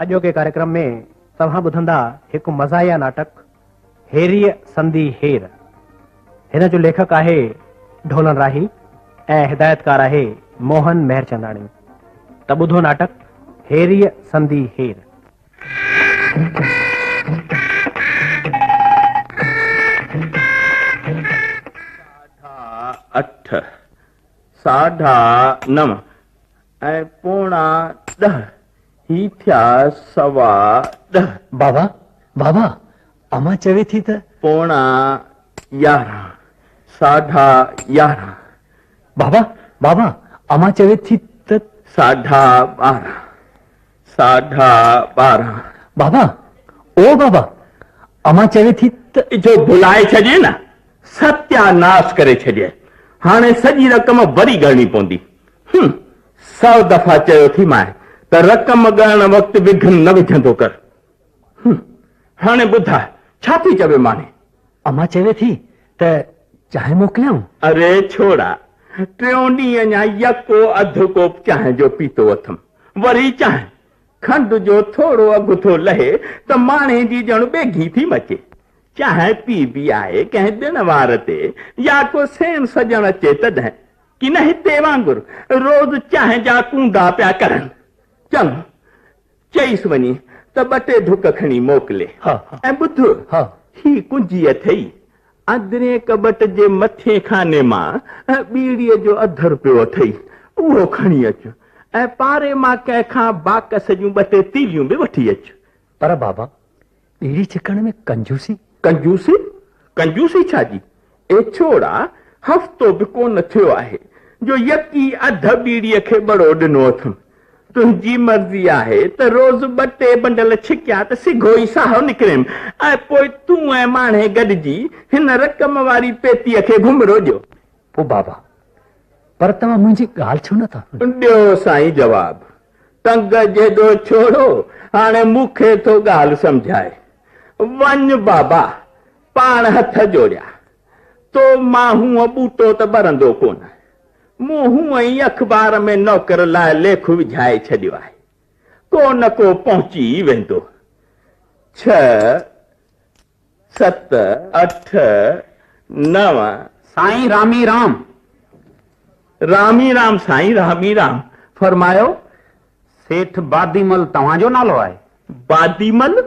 अॼो के कार्यक्रम में तव्हां ॿुधंदा हिकु मज़ाहिया नाटक हेरीअ संधी हेर। हिन जो लेखक आहे ढोलन राही ऐं हिदायतकार आहे मोहन मेहरचंदाणी। त ॿुधो नाटक हेरीअ संधी हेर। अठ, 9:30 ऐं 9:45 ही थिया 10:15। बाबा बाबा अमा चवे थी त 9:11, 11:30। बाबा बाबा अमा चवे थी त 12:30, 12:30। बाबा ओ बाबा अमा चवे थी त जो भुलाए छॾे न सत्यानाश करे छॾे। हाणे सॼी रक़म वरी ॻणणी पवंदी। 100 दफ़ा चयो थी मां त रक़म ॻणण वक़्तु विघ्न न विझंदो कर। हाणे ॿुधाए छा थी चवे माने? अमा चवे थी त चांहि मोकिलियां? अरे छोड़ा, 3 ॾींहं अञा यको अधु कोप चांहि जो पीतो अथमि। वरी चांहि खंड जो थोरो अघु थो लहे त माणे जी ॼण ॿेघी थी मचे। चाहे पी बि आहे कंहिं ॾिण वार ते या को सेन सजण अचे तॾहिं कि न हिते वांगुरु रोज़ चांहि जा कूंदा पिया करनि। चङो चईसि वञी त 2 ढुक खणी मोकिले। ऐं ॿुध, ही कुंजी अथई अदरे कबट जे मथे खाने मां बीड़ीअ जो 1/2 रुपयो अथई, उहो खणी अच। ऐं पारे मां कंहिंखां बाकस जूं 2-3 तीलियूं बि वठी अच। पर बाबा बीड़ी छिकण में कंजूसी? कंजूसी? कंजूसी छाजी? ए छोड़ा, हफ़्तो बि कोन थियो आहे जो यकी 1/2 बीड़ीअ खे बड़ो ॾिनो अथमि। तुंहिंजी मर्ज़ी आहे त रोज़ 2-3 बंडल छिकिया त सिघो ई साहो निकिरेमि ऐं पोइ तूं ऐं माणे गॾिजी हिन रक़म वारी पेतीअ खे घुमरो ॾियो। पोइ बाबा पर तव्हां मुंहिंजी ॻाल्हि छो नथा? ॾियो साईं जवाब। टंग जेॾो छोड़ो, हाणे मूंखे थो ॻाल्हि सम्झाए। वञ बाबा, पाण हथ जोड़िया। तो मां हूअं बूटो त भरंदो कोन। मूं हूअं ई अख़बार में नौकर लाइ लेख विझाए छॾियो आहे। को न को पहुची वेंदो। 6, 7, 8, 9। साईं रामी राम। रामी राम साईं, रामी राम। फरमायो। सेठ बादीमल तव्हांजो नालो आहे? बादीमल?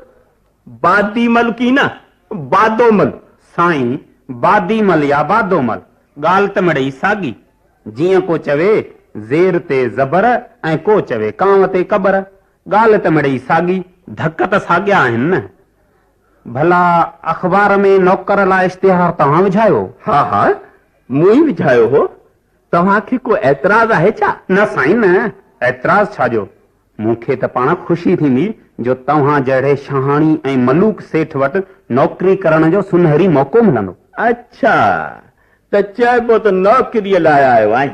बादीमल की न बादोमल। साईं बादीमल या बादोमल ॻाल्हि त मिड़ई साॻी। जीअं को चवे ज़ेर ते ज़बर ऐं को चवे कांव ते कबर। ॻाल्हि त मिड़ई साॻी, धक त साॻिया आहिनि न। भला अख़बार में नौकर लाइ इश्तिहार तव्हां विझायो? हा मूं ई विझायो हो। तव्हांखे को एतराज़ आहे छा? न साईं न, एतराज़ छाजो। मूंखे त पाण ख़ुशी थींदी जो तव्हां जहिड़े शहाणी ऐं मलूक सेठ वटि नौकरी करण जो सुनहरी मौक़ो मिलंदो। अच्छा, त चइबो त नौकरीअ लाइ आयो आहीं।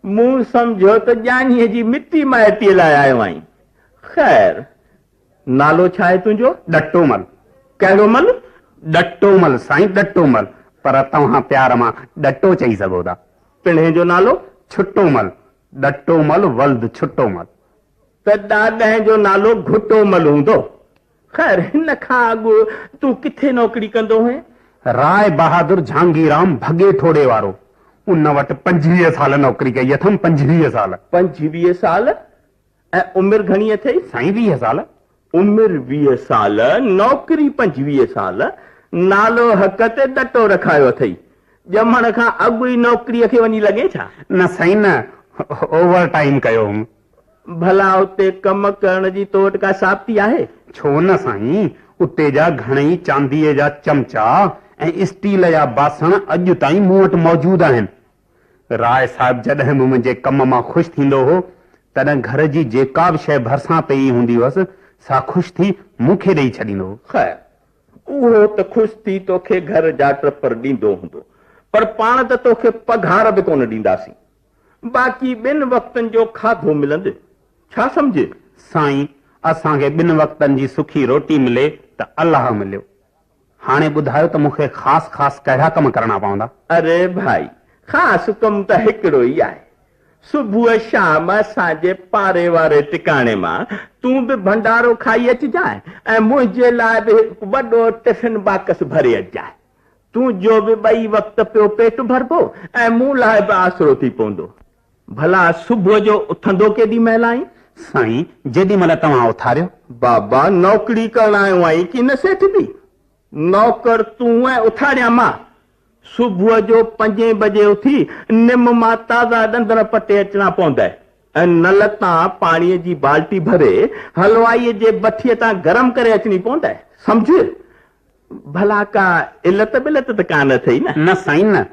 मूं सम्झो त ॼानीअ जी मिटी माइटीअ लाइ आयो आहीं। ख़ैर, नालो छा आहे तुंहिंजो? ॾटोमल। कहिड़ो मल? ॾटोमल साईं, ॾटोमल। पर तव्हां प्यार मां ॾटो चई सघो था। पिणे जो नालो? छुटोमल। ॾटोमल वल्द छुटोमल। त ॾाॾे जो नालो घुटोमल हूंदो। ख़ैर, हिन खां अॻु तूं किथे नौकरी कंदो हुएं? राय बहादुर झांगीराम भगे ठोड़े वारो। उन वटि 25 साल नौकरी कई अथमि। 25 साल। 25 साल? ऐं उमिरि घणी अथई? साईं 20 साल। उमिरि 20 साल, नौकरी 25 साल। नालो हक़ ते ॾटो रखायो अथई। ॼमण खां अॻु ई नौकरीअ खे वञी लॻे छा? न साईं न, ओवर टाइम कयो हुउमि। भला उते कम करण जी तो वटि का साबिती आहे? छो न साईं, उते जा घणेई चांदीअ जा चमचा ऐं स्टील जा बासण अॼु ताईं मूं वटि मौजूद आहिनि। राय साहिब जॾहिं बि मुंहिंजे कम मां ख़ुशि थींदो हो तॾहिं घर जी जेका बि शइ भरिसां पई हूंदी हुअसि सा ख़ुशि थी मूंखे ॾेई छॾींदो हो। ख़ैर, उहो त ख़ुशि थी तोखे घर जा ट्रपर ॾींदो हूंदो, पर पाण त तोखे पघार बि कोन ॾींदासीं। बाक़ी 2 वक़्तनि जो खाधो मिलंदे, छा सम्झे? साईं, असांखे 2 वक़्तनि जी सुखी रोटी मिले त अलाह मिलियो। हाणे ॿुधायो त मूंखे ख़ासि कहिड़ा कम करणा पवंदा? अरे भाई, ख़ासि कम त हिकिड़ो ई आहे। सुबुह शाम असांजे पारे वारे टिकाणे मां तूं बि भंडारो खाई अचिजांइ ऐं मुंहिंजे लाइ बि हिकु वॾो टिफिन बाकस भरे अचिजांइ। तुंहिंजो बि 2 वक्त पियो पेट भरबो ऐं मूं लाइ बि आसरो थी पवंदो। भला सुबुह जो उथंदो केॾी महिल आई? साईं जेॾी महिल तव्हां उथारियो। बाबा नौकरी करण आयो आई कि न सेठ बि? नौकर तूं ऐं उथारियां मां। सुबुह जो 5 बजे उथी निम मां ताज़ा ॾंदर पटे अचणा पवंदा ऐं नल तां पाणीअ जी बाल्टी भरे हलवाईअ जे बठीअ तां गरम करे अचणी पवंदा। सम्झ? भला का इलत बिलत त कान अथई न? न साईं न,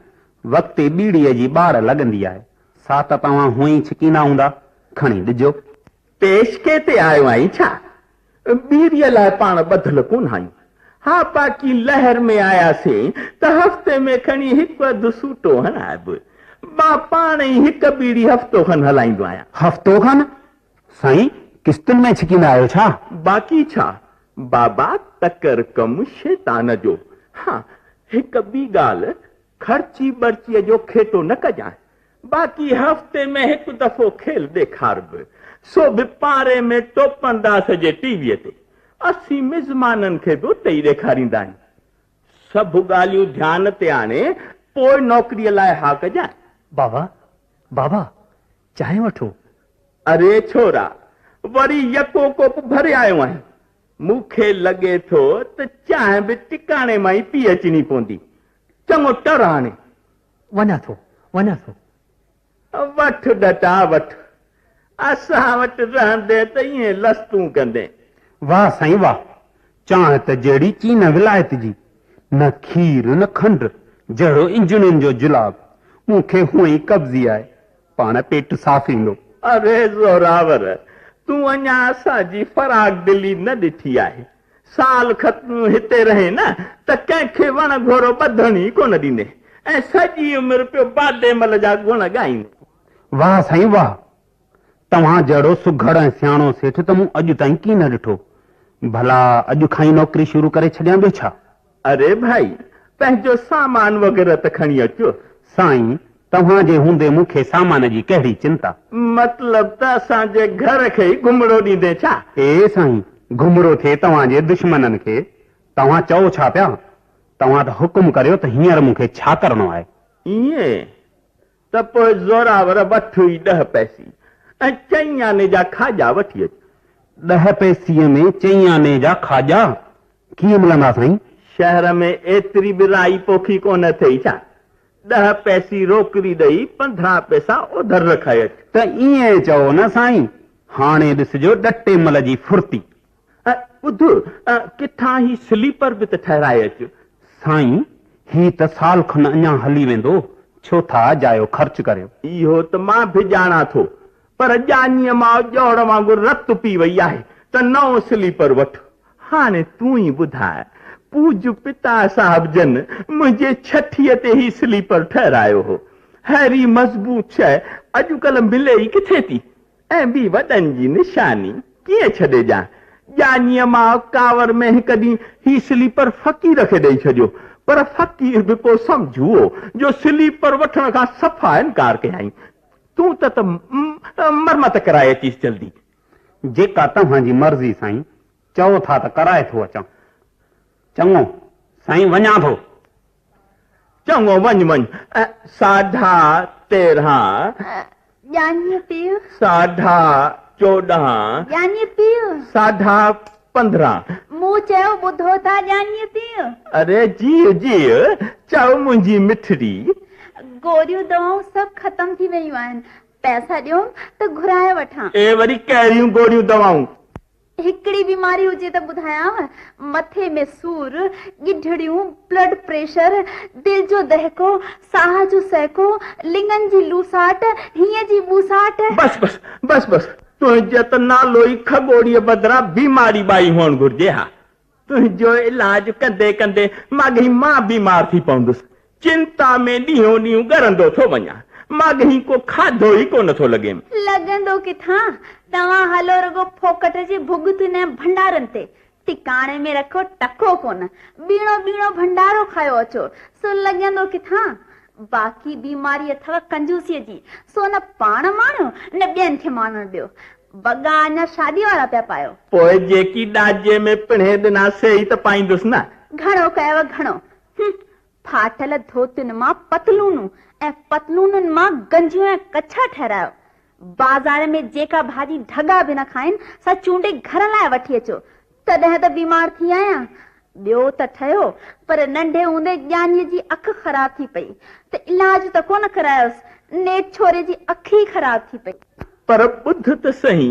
वक़्ति बीड़ीअ जी ॿार लॻंदी आहे। सा त तव्हां हुई छिकींदा हूंदा, खणी ॾिजो। पेशके ते आयो आहीं छा? बीड़ीअ लाइ पाण ॿधल कोन आहियूं। हा बाक़ी लहर में आयासीं त हफ़्ते में खणी हिकु अधु सूटो हणाइबो। मां पाण ई हिकु बीड़ी हफ़्तो खनि हलाईंदो आहियां। हफ़्तो खनि? साईं किस्तुनि में छिकींदा आहियो छा? बाक़ी छा बाबा, तकर कम शैतान जो। हा हिकु ॿी ॻाल्हि, ख़र्ची बर्चीअ जो खेतो न कजांइ। बाक़ी हफ़्ते में हिकु दफ़ो खेल ॾेखारबि, सो बि पारे में टोपनदास जे टीवीअ ते। असीं मिज़माननि खे बि उते ई ॾेखारींदा आहियूं। सभु ॻाल्हियूं ध्यान ते आणे पोइ नौकरीअ लाइ हा कजांइ। बाबा बाबा चांहि वठो। अरे छोरा, वरी यको कोप भरे आयो आहियां। मूंखे लॻे थो त चांहि बि टिकाणे मां ई पी अचणी पवंदी। चङो टर हाणे वञा थो। वठ डटा वठ। असां वटि रहंदे त ईअं लस्तूं कंदे। वाह साईं वाह, चांहि त जहिड़ी चीन विलायत जी, न खीर न खंड, जहिड़ो इंजणनि जो जुलाब। मूंखे हुअं ई कब्ज़ी आहे, पाण पेट साफ़ ईंदो। अरे ज़ोरावर, तूं अञा असांजी फराक दिली न ॾिठी आहे। साल खत्म हिते रहे न त कंहिंखे वण घोरो ॿधण ई कोन ॾींदे ऐं सॼी उमिरि पियो बादेमल जा गुण ॻाईंदे। वाह साईं वाह, तव्हां जहिड़ो सुघड़ ऐं सियाणो सेठ त मूं अॼु ताईं की न ॾिठो। भला अॼु खां ई नौकरी शुरू करे छॾियां ॿियो छा? अरे भाई, पंहिंजो सामान वग़ैरह त खणी अचो। साईं तव्हां जे हूंदे मूंखे सामान जी कहिड़ी चिंता? मतलब त असांजे घर खे ई घुमड़ो ॾींदे छा? ए साईं, घुमरो थिए तव्हांजे दुश्मननि खे। तव्हां चओ छा पिया? तव्हां त हुकुम करियो त हींअर मूंखे छा करणो आहे। ईअं त पोइ ज़ोरावर वठ ई 10 पैसी ऐं 4 आने जा खाजा वठी अच। 10 पैसीअ में 4 आने जा खाजा कीअं मिलंदा साईं? शहर में एतिरी बि राई पोखी कोन अथई छा? 10 पैसी रोकड़ी ॾेई 15 पैसा उधर रखाए अच। त ईअं चओ न साईं, हाणे ॾिसजो ॾटे मल जी फुर्ती। ॿुध, किथां ही स्लीपर बि त ठहराए अच। साईं ही त साल खन अञा हली वेंदो, छो था जायो ख़र्च करियो। इहो त मां बि ॼाणा थो, पर ॼानीअ मां ॼोड़ वांगुरु रत पी वई आहे त नओं स्लीपर वठ। हाणे तूं ई ॿुधाए, पूज पिता साहिब जन मुंहिंजे 6 ते ही स्लीपर ठहरायो हो। हैरी मज़बूत शइ अॼुकल्ह मिले ई किथे थी, ऐं ॿी वॾनि जी निशानी कीअं छॾे ॼां। ॼानीअ मां कावर में हिकु ॾींहुं ही स्लीपर फ़क़ीर खे ॾेई छॾियो, पर फ़क़ीर बि को सम्झूओ जो स्लीपर वठण खां सफ़ा इनकार कयई। तूं त मरमत कराए अचीस जल्दी। जेका तव्हांजी मर्ज़ी साईं, चओ था त कराए थो अचां। चङो साईं, वञा थो। चङो वञ। 13.5 ॼानीअ पीउ 14.5 ॼानीअ पीउ 15.5 मूं चयो ॿुधो था ॼानीअ पीउ। अरे जी चओ मुंहिंजी मिठड़ी। गोरियूं दवाऊं सभु ख़तम थी वयूं आहिनि, पैसा ॾियो त घुराए वठां। ए वरी कहिड़ियूं गोरियूं दवाऊं? हिकिड़ी बीमारी हुजे त ॿुधायांव। मथे में सूर, गिढड़ियूं, ब्लड प्रेशर, दिल जो दहको, साह जो सहको, लिंगन जी लूसाट, हीअ जी बूसाट। बस तुंहिंजो त नालो ई खगोड़ीअ बदिरां बीमारी बाई हुअणु घुर्जे। हा, तुंहिंजो इलाज कंदे कंदे माॻई मां बीमार थी पवंदुसि। चिंता में ॾींहों ॾींहुं ॻरंदो थो वञा, माॻई को खाधो ई कोन थो लॻे। लॻंदो किथां? तव्हां हलो रुगो फोकट जे भुगतुनि ऐं भंडारनि ते। टिकाणे में रखो टको कोन, बीणो भंडारो खायो अचो, सो लॻंदो किथां? बाक़ी बीमारी अथव कंजूसीअ जी, सो न पाण माणो न ॿियनि खे माणण ॾियो। बगा अञा शादी वारा पिया पायो। पोइ जेकी ॾाजे में पिणे ॾिनासीं ई त पाईंदुसि न। घणो कयव घणो। फाटल धोतियुनि मां पतलूनूं ऐं पतलूनुनि मां गंजियूं ऐं कच्छा ठहरायो। बाज़ार में जेका भाॼी ढगा बि न खाइनि सा चूंडे घर लाइ वठी अचो, तॾहिं त बीमार थी आहियां। ॿियो त ठहियो, पर नंढे हूंदे ॼानीअ जी अखि ख़राब थी पई त इलाज त कोन करायोसि, नेठ छोरे जी अखि ई ख़राब थी पई। पर ॿुध त सही,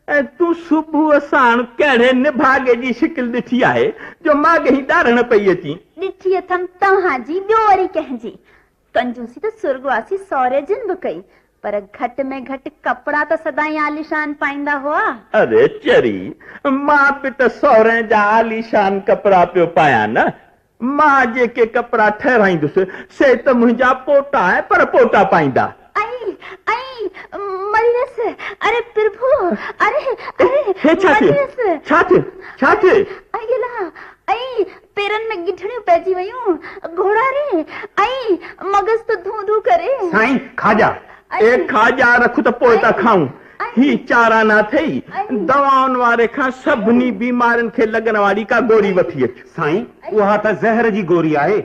ऐं तूं सुबुह साण कहिड़े निभागे जी शिकिल ॾिठी आहे जो माॻे ई ॾारण पई अची। ॾिठी अथमि तव्हांजी, ॿियो वरी कंहिंजी। कंजूसी त सुर्गवासी सौरे जिन बि कई, पर घटि में घटि कपिड़ा त सदाई आलीशान पाईंदा हुआ। अरे चरी, मां बि त सौरे जा आलीशान कपिड़ा पियो पायां न। मां जेके कपिड़ा ठहिराईंदुसि से त मुंहिंजा पोटा आहे, पर पोटा पाईंदा। अरे प्रभु, अरे छा थिए? पेरनि में गिठड़ियूं पइजी वयूं, घोड़ा रे, मगज़ तो धू धू करे। साईं खाजा। ए खाजा रख त पोइ था खाऊं। ही चारा ना थई, दवाउनि वारे खां सभिनी बीमारियुनि खे लॻण वारी का गोरी वठी अच। साईं उहा त ज़हर जी गोरी आहे,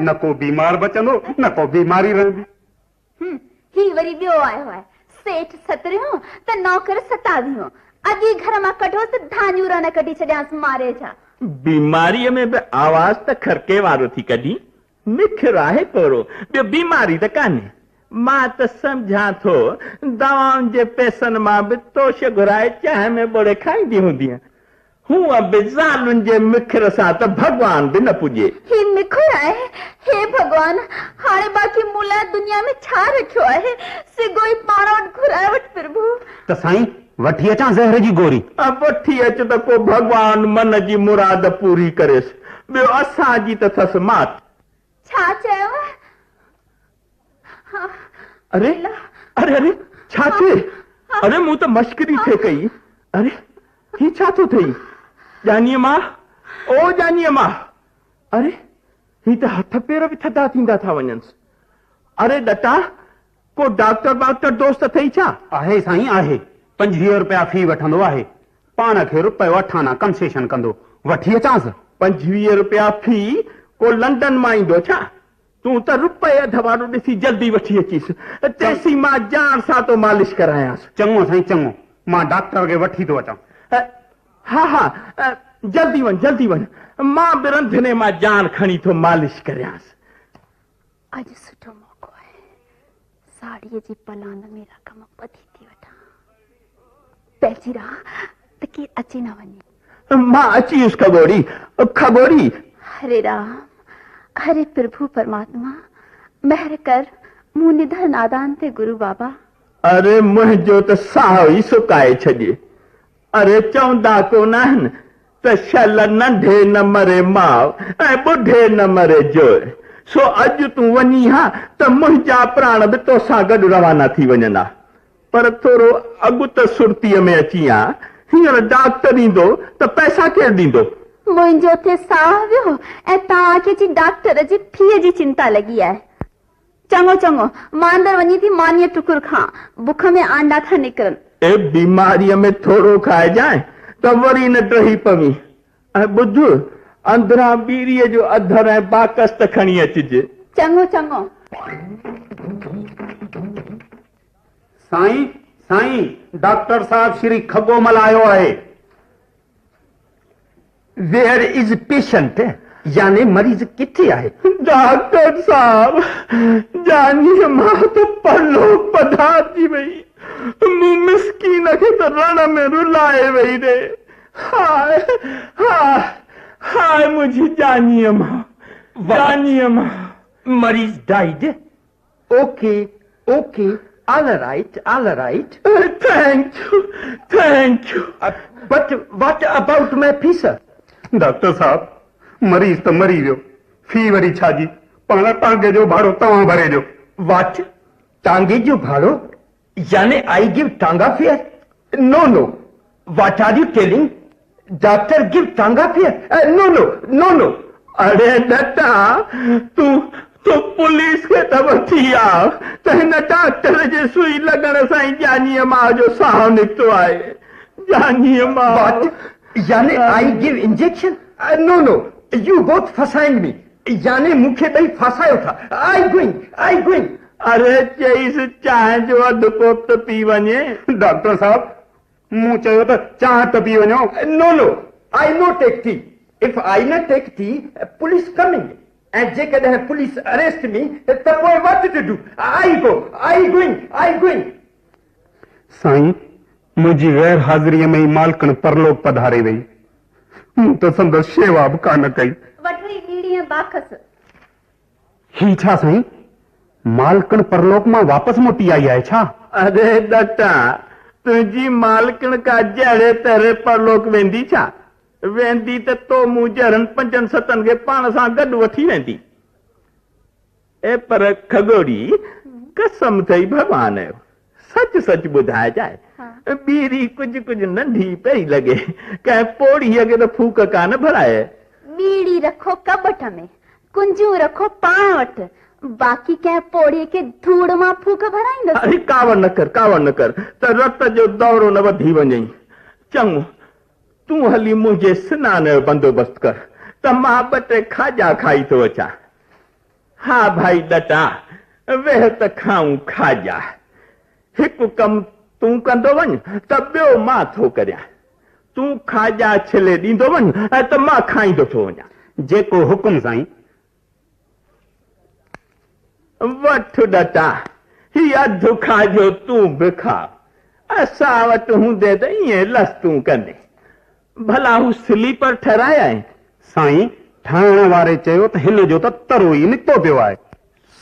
न को बीमार बचंदो न को बीमारी रहंदी। ही वरी ॿियो आयो आहे, सेठ सतरियो त नौकर सतावियो। अॼु घर मां कढो त धान्यूं न कढी छॾियांसि मारे जा। बीमारीअ में बि आवाज़ त खरके वारो थी कढी, मिखिर आहे कोरो, ॿियो बीमारी त कान्हे। मां त सम्झां थो दवाउनि जे पैसनि मां बि तोश घुराए चांहि में ॿोड़े खाईंदी हूंदी। हूअ बि ज़ालुनि जे मिखिर सां त भॻवान बि न पुॼे। ही मिखुर आहे, हे भॻवान, हाणे बाक़ी मूं लाइ दुनिया में छा रखियो आहे? सिगो ई पाण वटि घुराए वठि प्रभु। त साईं वठी अचां ज़हर जी गोरी? वठी अच त को भॻवान मन जी मुराद पूरी करेसि, ॿियो असांजी त अथसि मात। छा चयो? अरे अरे अरे छा थिए? अरे मूं त मश्करी थे कई। अरे ही छा थो थई? जानीअ मां, ओ जानीअ मां, अरे ही त हथ पेर बि थधा थींदा था वञनि। अरे डटा, को डॉक्टर दोस्त अथई छा? आहे साईं आहे, 25 रुपया फी वठंदो आहे, पाण खे रुपयो अठाना कंसेशन कंदो, वठी अचांसि। 25 रुपया फी? को लंडन मां ईंदो छा? तूं त रुपए अध वारो ॾिसी जल्दी वठी अचीसि, तेसी मां जान सां तो मालिश करायांसि। चङो साईं चङो, मां डॉक्टर खे वठी थो अचां। हा जल्दी वञ, मां बि रंधिणे मां जान खणी थो मालिश करियांसि। अॼु सुठो मौक़ो आहे, साड़ीअ जी पलांद में रक़म ॿधी थी वठां। पंहिंजी राह त केरु अची न वञे। मां अची वियुसि खगोरी। हरे राम, हरे प्रभु परमात्मा, महर कर मूं निधर नादान ते गुरु बाबा। अरे मुंहिंजो त साह ई सुकाए छॾे। अरे चवंदा कोन आहिनि त छल नंढे न मरे माउ ऐं ॿुढे न मरे जोए। सो अॼु तूं वञी हा त मुंहिंजा प्राण बि तोसां गॾु रवाना थी वञंदा। पर थोरो अॻु त सुर्तीअ में अची आ, हींअर डॉक्टर ईंदो त पैसा केरु ॾींदो? मुंहिंजो थे साह वियो ऐं तव्हांखे जी डॉक्टर जी फीअ जी चिंता लॻी आहे। चङो मां अंदरि वञी थी मानीअ टुकुर खां, बुख में आंडा था निकिरनि। ए बीमारीअ में थोरो खाइजांइ त वरी न टही पवी। ऐं ॿुध, अंदरां बीड़ीअ जो अधर ऐं बाकस त खणी अचिजे। चङो। साईं डॉक्टर साहब श्री खगोमल आयो आहे। Where is patient? यानी मरीज किथे आहे? डॉक्टर साहब, जानी मां त परलोक पधारजी वई, मूं मिसकीन खे त रण में रुलाए वई रे। हाय मुंहिंजी जानीअ मां। मरीज died? Okay, all right. Thank you. But what about my fees? Doctor साहब, मरीज त मरी वियो, फी वरी छाजी? पाण टांगे जो भाड़ो तव्हां भरे जो। What? टांगे जो भाड़ो? यानी I give टांगा fair? No. What are you telling? Doctor give टांगा फेयर? No. अरे डटा, तो पुलिस के तब थी आओ तो हिन डॉक्टर जे सुई लगण सां ई जानीअ मां जो साह निकितो आहे। जानीअ मां What? याने I give injection? No no, you both फसाइंग मी। याने मूंखे ॿई फासायो था। I going. अरे चईसि चांहि जो अधु कोप त पी वञे। डॉक्टर साहब मूं चयो त चांहि त पी वञो। No, I no take tea. If I न टेक टी, पुलिस कमिंग। ऐं जेकॾहिं पुलिस अरेस्ट मी त पोइ what to do? I going. साईं मुंहिंजी गैर हाज़िरीअ में ई मालकण परलोक पधारे वई। मूं त संदसि शेवा बि कान कई। वठड़ी बीड़ी ऐं बाखस। ही छा साईं, मालकण परलोक मां वापसि मोटी आई आहे छा? अरे डटा तुंहिंजी मालकण का जहिड़े तरह परलोक वेंदी छा? वेंदी त तो मूं जहिड़नि 5-7 खे पाण सां गॾु वठी वेंदी। ए पर खगोड़ी कसम अथई भॻवान जो, सच ॿुधाइजांइ। बीड़ी कुझु नंढी पई लॻे, कंहिं पोड़ीअ खे त फूक कान भराए। बीड़ी रखो कबट में, कुंजू रखो पाण वटि, बाक़ी कंहिं पोड़ीअ खे धूड़ मां फूक भराईंदसि। अरे कावड़ न कर त रत जो दौरो न वधी वञई। चङो तूं हली मुंहिंजे सनान जो बंदोबस्तु कर त मां 2-3 खाजा खाई थो अचां। हा भाई डटा वेह त खाऊं खाजा। हिकु कमु तूं कंदो वञ त ॿियो मां थो करियां। तूं खाजा छिले ॾींदो वञ ऐं त मां खाईंदो थो वञां। जेको हुकुम साईं। वठ डटा ही अधु खाजो तूं बि खा। असां वटि हूंदे त ईअं लस तूं कंदे। भला हू स्लीपर ठहिराया आहिनि? साईं ठाहिण वारे चयो त हिन जो त तरो ई निकितो पियो आहे।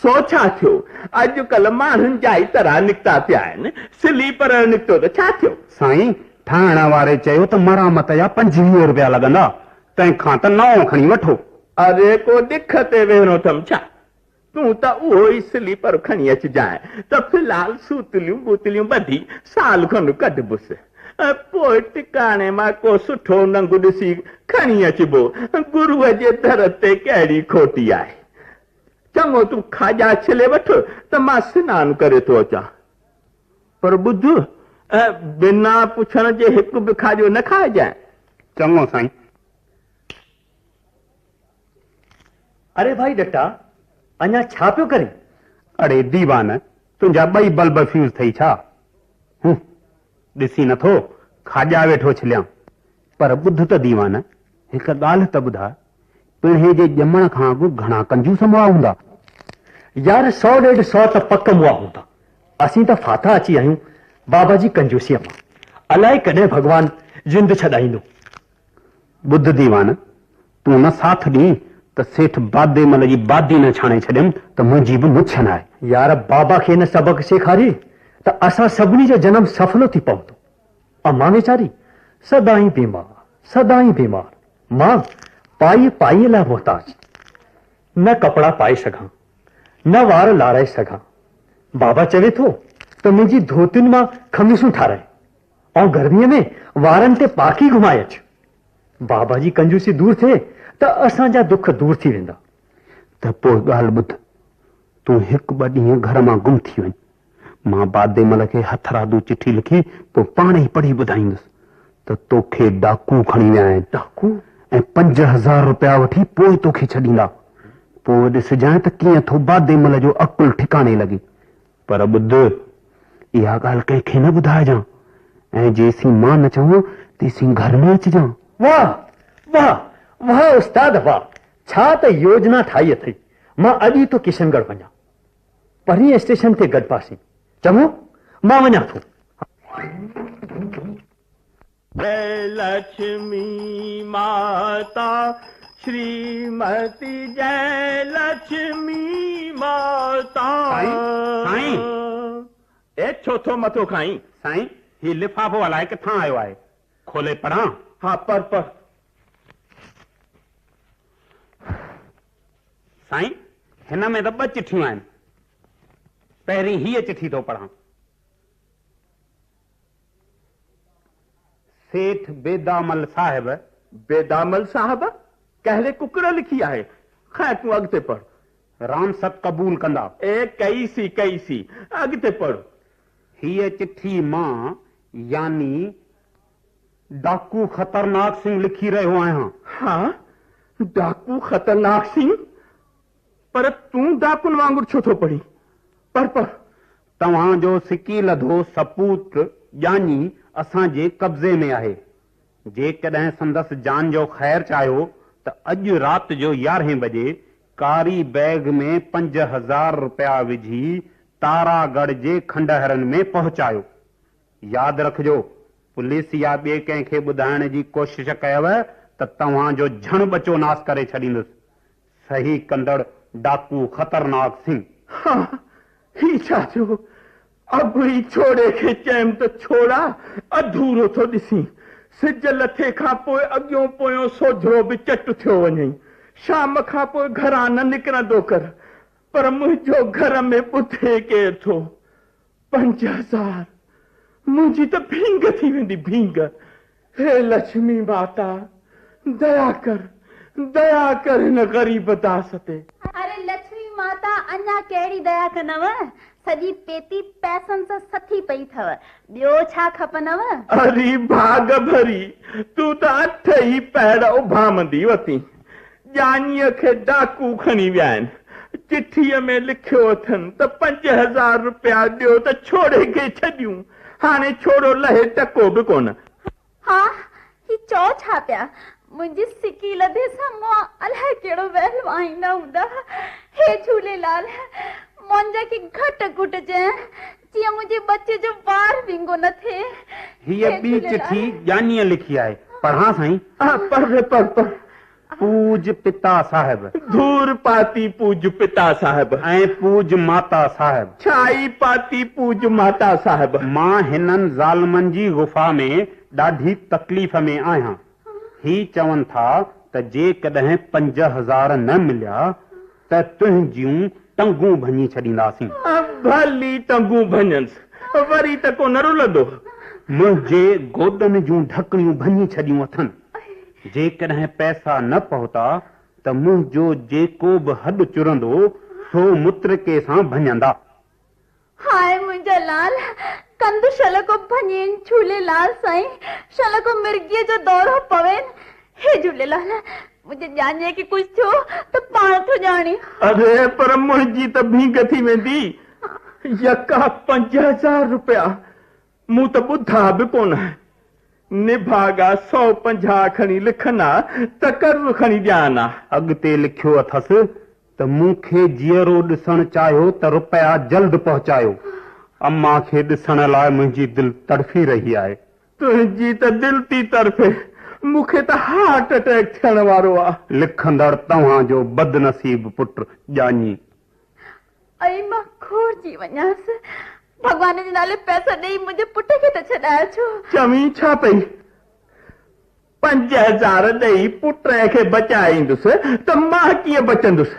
सो छा थियो? अॼुकल्ह माण्हुनि जा ई तरह निकिता पिया आहिनि, स्लीपर निकितो त छा थियो? साईं ठाहिण वारे चयो त मरामत जा 25 रुपया लॻंदा, तंहिंखां त नओं खणी वठो। अरे को ॾिख ते वेहणो अथमि छा? तूं त उहो ई स्लीपर खणी अचिजांइ त फ़िलहाल सूतलियूं बूतलियूं ॿधी साल खनि कढबुसि। पोइ टिकाणे मां को सुठो नंगु ॾिसी खणी अचिबो। गुरूअ जे दर ते कहिड़ी खोटी आहे। चङो तूं खाजा छिले वठ त मां सनानु करे थो अचां। पर ॿुध बिना पुछण जे हिकु बि खाजो न खाइजांइ। चङो साईं। अरे भाई डटा अञा छा पियो करे? अड़े दीवान तुंहिंजा 2 बल्ब फ्यूज़ थई छा? ॾिसी नथो खाजा वेठो छिलियां। पर ॿुध त दीवान हिकु ॻाल्हि त ॿुधा, पिणे जे ॼमण खां अॻु घणा कंजूस मुआ हूंदा? यार 100-150 त पक मुआ हूंदा। असीं त फाथा अची आहियूं बाबा जी कंजूसीअ मां। अलाए कॾहिं भॻवान जिंद छॾाईंदो। ॿुध दीवान तूं न साथ ॾी त सेठ बादेमल जी बादी न छाणे छॾियमि त मुंहिंजी बि मुछ न आहे। यार बाबा खे न सबक सेखारी त असां सभिनी जो जनम सफलो थी पवंदो। ऐं मां वीचारी सदाई बीमार। मां पाईअ लाइ मोहताज, न कपिड़ा पाए सघां, न वार लाराए सघां। बाबा चवे थो त मुंहिंजी धोतियुनि मां खमीसूं ठाराए ऐं गर्मीअ में वारनि ते पाकी घुमाए अच। बाबा जी कंजूसी दूर थिए त असांजा दुख दूर थी वेंदा। त पोइ ॻाल्हि ॿुध, तूं 1-2 ॾींहं घर मां गुम थी वञ। मां बादेमल खे हथरादू चिठी लिखी पोइ पाण ई पढ़ी ॿुधाईंदुसि त तोखे डाकू खणी विया आहिनि। डाकू? ऐं 5000 रुपया वठी पोइ तोखे छॾींदा। पोइ ॾिसजांइ त कीअं थो बादेमल जो अकुल ठिकाणे लॻे। पर ॿुध इहा ॻाल्हि कंहिंखे न ॿुधाइजांइ ऐं जेसीं मां न चवां तेसीं घर में अचिजांइ। वाह उस्ताद वाह, छा त योजना ठाही अथई। मां अॼु ई तो किशनगढ़ वञा, परीं स्टेशन ते गॾिपासीं। चङो मां वञा थो। जय लक्ष्मी माता श्रीमती जय लक्ष्मी माता। साईं ए छो मथो खाई? साईं ही लिफ़ाफ़ो अलाए किथां आयो आहे, खोले पढ़ां? हा पर साईं हिन में त 2 चिठियूं आहिनि। पहिरीं हीअ चिठी थो पढ़ां। सेठ बेदामल साहिब कहिड़े कुकड़ लिखी आहे? खैर तूं अॻिते पढ़। राम सत कबूल कंदा। ए कई सी अॻिते पढ़ो। हीअ चिठी मां यानी डाकू खतरनाक सिंह लिखी रहियो आहियां। हाँ, डाकू खतरनाक सिंह? पर तूं डाकुन वांगुर छो थो पढ़ी? पर तव्हांजो सिकी लधो सपूत यानी असांजे कब्ज़े में आहे। जेकॾहिं संदसि जान जो ख़ैर चाहियो त अॼु राति जो 11 बजे कारी बैग में 5000 रुपया विझी तारागढ़ जे खंडहरनि में पहुचायो। यादि रखिजो, पुलिस या ॿिए कंहिंखे ॿुधाइण जी कोशिश कयव त तव्हांजो झण बचो नास करे छॾींदुसि। सही कंदड़ डाकू खतरनाक सिंह। हाँ, ही छा थियो? अब ही छोड़े खे चयमि त छोड़ा अधूरो थो ॾिसी। सिज लथे खां पोइ अॻियों पोयों सोझरो बि चट थियो वञई। शाम खां पोइ घरां न निकिरंदो कर। पर मुंहिंजो घर में ॿुधे केरु थो? 5000 मुंहिंजी त भींग थी वेंदी, भींग। हे लक्ष्मी माता, दया कर हिन ग़रीब दास ते। अरे लक्ष्मी माता अञा कहिड़ी दया कंदव? सॼी पेती पैसनि सां सथी पई अथव, ॿियो छा खपनव? अरे भाग भरी, तूं त 8 ई पैर उभामंदी वती। ॼानीअ खे डाकू खणी विया आहिनि। चिठीअ में लिखियो अथनि त 5000 रुपया ॾियो त छोड़े खे छॾियूं। हाणे छोड़ो लहे टको बि कोन। हा, ही चओ छा पिया? मुंहिंजी सिकी लधे सां मूं अलाए कहिड़ो वहम आईंदा हूंदा। हे झूलेलाल, मुंहिंजा की घटि घुटजे जीअं मुंहिंजे बच्चे जो वार विंगो न थिए। हीअ ॿी चिठी ॼानीअ लिखी आहे, पढ़ां साईं? पर पूज पिता साहिब। धूर पाती पूज पिता साहिब ऐं पूज माता साहिब। छाई पाती पूज माता साहिब। मां हिननि ज़ालमनि जी गुफ़ा में ॾाढी तकलीफ़ में आहियां। ही चवनि था त जेकॾहिं 5000 न मिलिया त तुंहिंजियूं टंगूं भञी छॾींदासीं। भली टंगूं भञंसि, वरी त कोन रुलंदो। मुंहिंजे गोॾनि जूं ढकणियूं भञी छॾियूं अथनि। जेकॾहिं पैसा न पहुता त मुंहिंजो जेको बि हॾु चुरंदो सो मुत्रके सां भञंदा। हाय मुंहिंजा लाल, कंद शलको भञेन झूलेलाल साईं, शलको मिर्गीअ जो दौरो पवेन। हे झूलेलाल, मुंहिंजे ॼानीअ खे कुझु थियो त पाण थो ॼाणी। अरे पर मुंहिंजी त भींग थी वेंदी। यका 5000 रुपया मूं त ॿुधा बि कोन। निभागा 150 खणी लिखना त कर्ज़ खणी ॾियाना। अॻिते लिखियो अथसि त मूंखे जीअरो ॾिसण चाहियो त रुपया जल्द पहुचायो। अम्मा खे ॾिसण लाइ मुंहिंजी दिलि तड़फी रही आहे। तुंहिंजी त दिलि थी तड़फे, मूंखे त हार्ट अटैक थियण वारो आहे। लिखंदड़ तव्हांजो बदनसीब पुट ॼानी। अई मां खोड़जी वञासि। भॻवान जे नाले पैसा ॾेई मुंहिंजे पुट खे त छॾाए छो। चवी छा पई? 5000 ॾेई पुट खे बचाईंदुसि त मां कीअं बचंदुसि?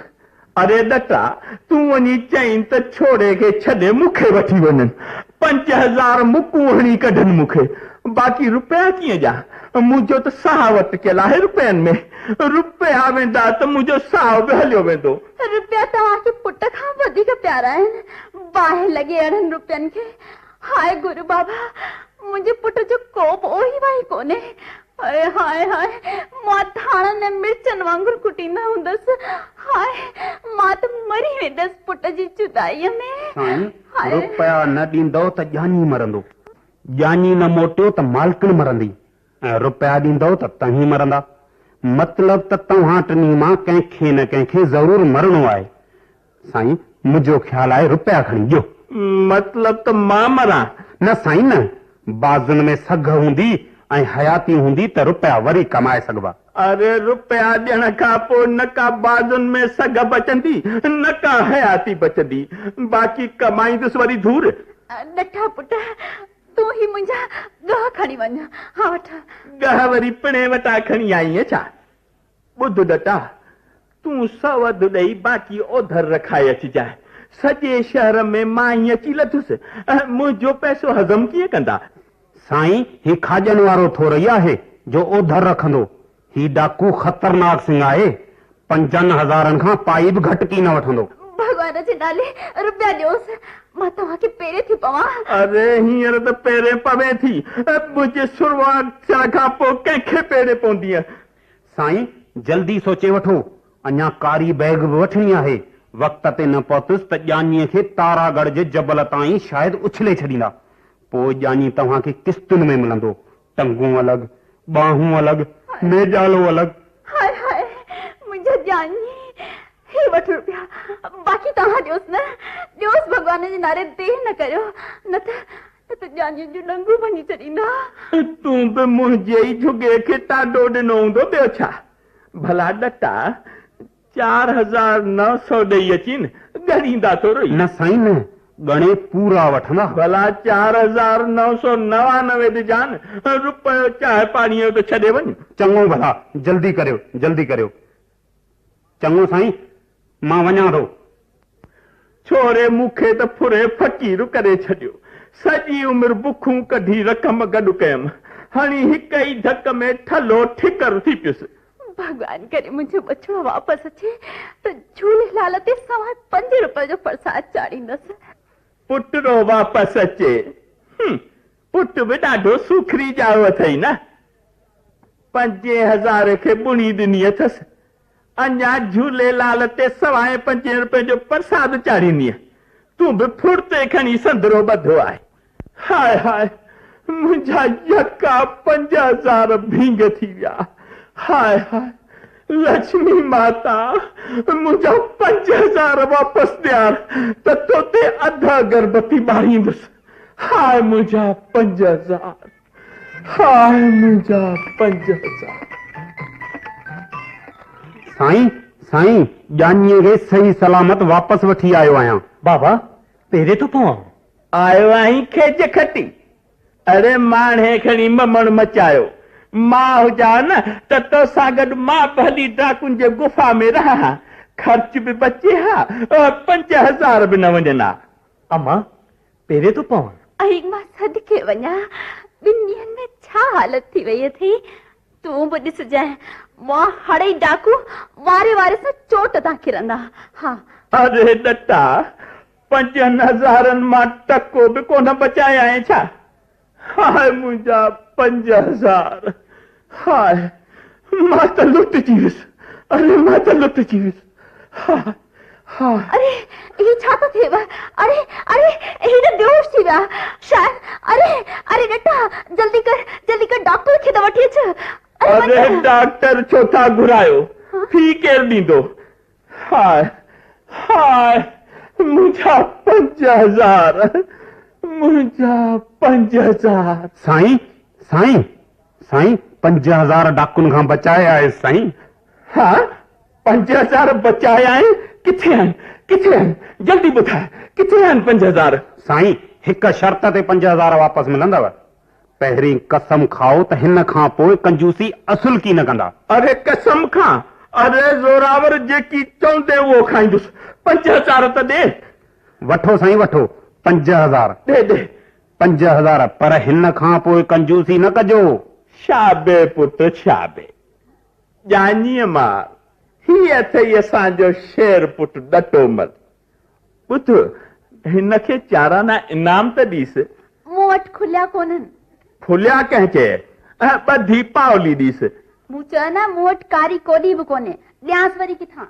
अरे ॾटा, तूं वञी चईं त छोड़े खे छॾे मूंखे वठी वञनि। 5000 मुकूं हणी कढनि मूंखे, बाक़ी रुपया कीअं ॾियां? मुंहिंजो त साह वटि कयल आहे रुपयनि में। रुपया वेंदा त मुंहिंजो साह बि हलियो वेंदो। रुपया तव्हांखे पुट खां वधीक प्यारा आहिनि। बाहि लॻे अहिड़नि रुपयनि खे। हाय गुरू बाबा, मुंहिंजे पुट जो को बि ओही वाही कोन्हे। हाय हाय हाय, मां धाणनि ऐं मिर्चनि वांगुरु कुटींदा हूंदसि। हाय, मां त मरी वेंदसि पुट जी जुदाईअ में। साईं, रुपया न ॾींदव त ॼानी मरंदो। ॼानी न मोटियो त मालकिन मरंदी ऐं रुपया ॾींदव त तव्हीं मरंदा। मतलब त तव्हां टिनी मां कंहिंखे न कंहिंखे ज़रूर मरणो आहे। साईं, मुंहिंजो ख्याल आहे रुपया खणी ॾियो। मतलब त मां मरां? न साईं न, बाज़ुनि में सघ हूंदी ऐं हयाती हूंदी त रुपया वरी कमाए सघिबा। अरे रुपया ॾियण खां पोइ न का बाज़ुनि में सघ बचंदी, न का हयाती बचंदी, बाक़ी कमाईंदुसि वरी धूर। ॾठा पुट, तूं ही मुंहिंजा ॻह खणी वञ। हा वठ। ॻह वरी पिणे वटां खणी आई छा? ॿुध ॾटा, तूं सवद ॾेई बाक़ी ओधर रखाए अचिजांइ। सॼे शहर में मां ई अची लथुसि, मुंहिंजो पैसो हज़म कीअं कंदा? साईं, ही खाजनि वारो थोरई आहे जो ओधर रखंदो। ही डाकू खतरनाक सिंह आहे। 5,000 खां पाई बि घटि की न वठंदो। भगवान जे नाले रुपया ॾियोसि, मां तव्हांखे पेरे थी पवां। अरे हींअर त पेरे पवे थी, मुंहिंजे शुरूआत थियण खां पोइ कंहिंखे पेरे पवंदी। साईं जल्दी सोचे वठो, अञा कारी बैग बि वठणी आहे। वक़्त ते न पहुतुसि त ॼानीअ खे तारागढ़ जे जबल ताईं शायदि उछले छॾींदा। पोइ ॼानी तव्हांखे किस्तुनि में मिलंदो, टंगूं अलॻि, बाहूं अलॻि, मेजालो अलॻि। हाय हाय मुंहिंजा ॼानी, हे वठो रुपया, बाक़ी तव्हां ॾियोसि न, ॾियोसि भॻवान जे नाले देरि न करियो, न त ॼानियुनि जूं नंगूं भञी छॾींदा। तूं बि मुंहिंजे ई झुगे खे टाडो ॾिनो हूंदो, ॿियो छा। भला ॾटा 4,900 ॾेई अची न, ॻणींदा थोरो ई। न साईं न, ॻणे पूरा वठंदा। भला 4,999 ॾिजान, रुपयो चाहे पाणीअ जो त छॾे वञ। चङो भला, जल्दी करियो, जल्दी करियो। चङो साईं, मां वञां थो। छोरे मूंखे त फुरे फ़क़ीर करे छॾियो, सॼी उमिरि बुखूं कढी रक़म गॾु कयमि, हाणे हिक ई धक में ठलो ठिकर थी पियुसि। भगवान करे मुंहिंजो बछड़ो वापसि अचे त झूलेलाल ते 5 रुपए जो प्रसाद चाढ़ींदसि। पुटरो वापसि अचे, पुट बि ॾाढो सुखरी जाओ अथई न। 5,000 खे ॿुड़ी ॾिनी अथसि, अञा झूलेलाल ते 5 रुपए जो प्रसाद चाढ़ींदीअ। तूं बि फुर्ते खणी संदरो ॿधो आहे। हाय हाय मुंहिंजा यका 5,000 भींग थी विया। हाय हाय लक्ष्मी माता, मुंहिंजा 5,000 वापसि ॾियार त तोते अध अगरबत्ती ॿारींदुसि। हाय मुंहिंजा 5,000, हाय मुंहिंजा 5,000। साईं साईं ॼानीअ खे सही सलामत वापसि वठी आयो आहियां। बाबा पेरे तो पवां। आयो आहीं खेज खटी। अरे माणे खणी ममण मचायो, मां हुजा न त तोसां गॾु मां बि हली डाकुनि जे गुफ़ा में रहां, ख़र्च बि बचे हा, 5,000 बि न वञना। अम्मा पेरे तो पवां। ऐं मां सदके वञा, 2 ॾींहंनि में छा हालत थी वई थी। तूं बि ॾिसजांइ, मां हाणे डाकू वारे वारे सां चोट था किरंदा। हा अरे ॾटा, 5,000 मां टको बि कोन बचाया आहिनि छा। हाय मुंहिंजा 5,000, हाय मां त लुटिजी वियुसि। अरे मां त लुटिजी वियुसि। हाय हाय अरे ये छा तो थे? अरे अरे ये तो बेहोश थी गया शायद। अरे अरे बेटा जल्दी कर डॉक्टर खे वठी अच। अरे डॉक्टर छो था घुरायो, फी केर ॾींदो। हाय हाय मुंहिंजा 5,000, मुंहिंजा 5,000। साईं साईं साईं 5,000 डाकुनि खां बचाया आहे साईं। हाँ 5,000 बचाया आहिनि? किथे आहिनि, किथे आहिनि, जल्दी ॿुधाए किथे आहिनि 5,000? साईं हिक शर्त ते 5,000 वापसि मिलंदव। पहिरीं कसम खाओ त हिन खां पोइ कंजूसी असुल की न कंदा। अरे कसम खां? अरे ज़ोरावर जेकी चवंदे उहो खाईंदुसि। 5,000 त ॾे। वठो साईं वठो 5,000 ॾे। 5,000 पर हिन खां पोइ कंजूसी न कजो। शाबे पुट शाबे, ॼानीअ मां ही अथई असांजो शेर पुट ॾटोमल। ॿुध हिन खे 4 आना इनाम त ॾीस। मूं वटि खुलिया कोन्हनि। खुलिया कंहिं चए? ॿधी पावली ॾीस। मूं चयो न मूं वटि कारी कोडी बि कोन्हे, ॾियांसि वरी किथां।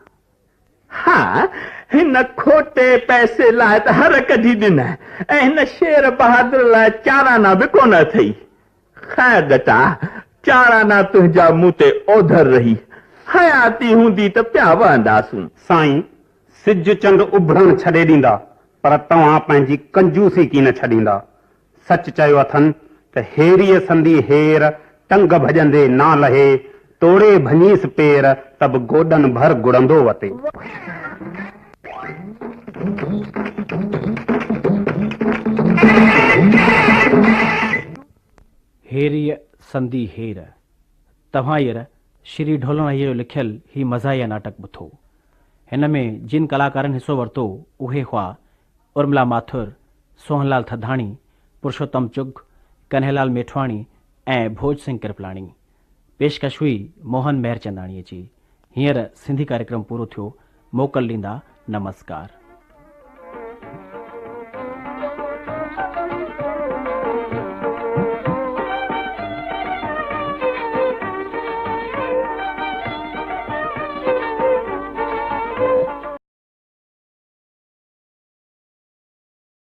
हाँ हिन खोटे पैसे लाइ त हर कढी ॾिन, ऐं हिन शेर बहादुर लाइ 4 आना बि कोन अथई। ख़ैर ॾटा 4 आना तुंहिंजा मूं ते ओधर रही, हयाती हूंदी त पिया वहंदासूं। साईं सिज चंद उभरण छॾे ॾींदा, पर तव्हां पंहिंजी कंजूसी की न छॾींदा। सच चयो अथनि त हेरीअ संदी हेर टंग भॼंदे ना लहे, तोड़े भञीस पेर तब गोॾनि भर गुड़ंदो वते। हेरीअ संदी हेर। तव्हां हींअर श्री ढोलनाईअ जो लिखियल ही मज़ाहिया नाटक ॿुधो। हिन में जिन कलाकारनि हिसो वरितो उहे हुआ उर्मिला माथुर, सोहनलाल थधाणी, पुरुषोत्तम चुग, कन्हैयालाल मेठवाणी ऐं भोज सिंह कृपलाणी। पेशकश हुई मोहन मेहरचंदाणीअ जी। हींअर सिंधी कार्यक्रम पूरो थियो। मोकल ॾींदा। नमस्कार।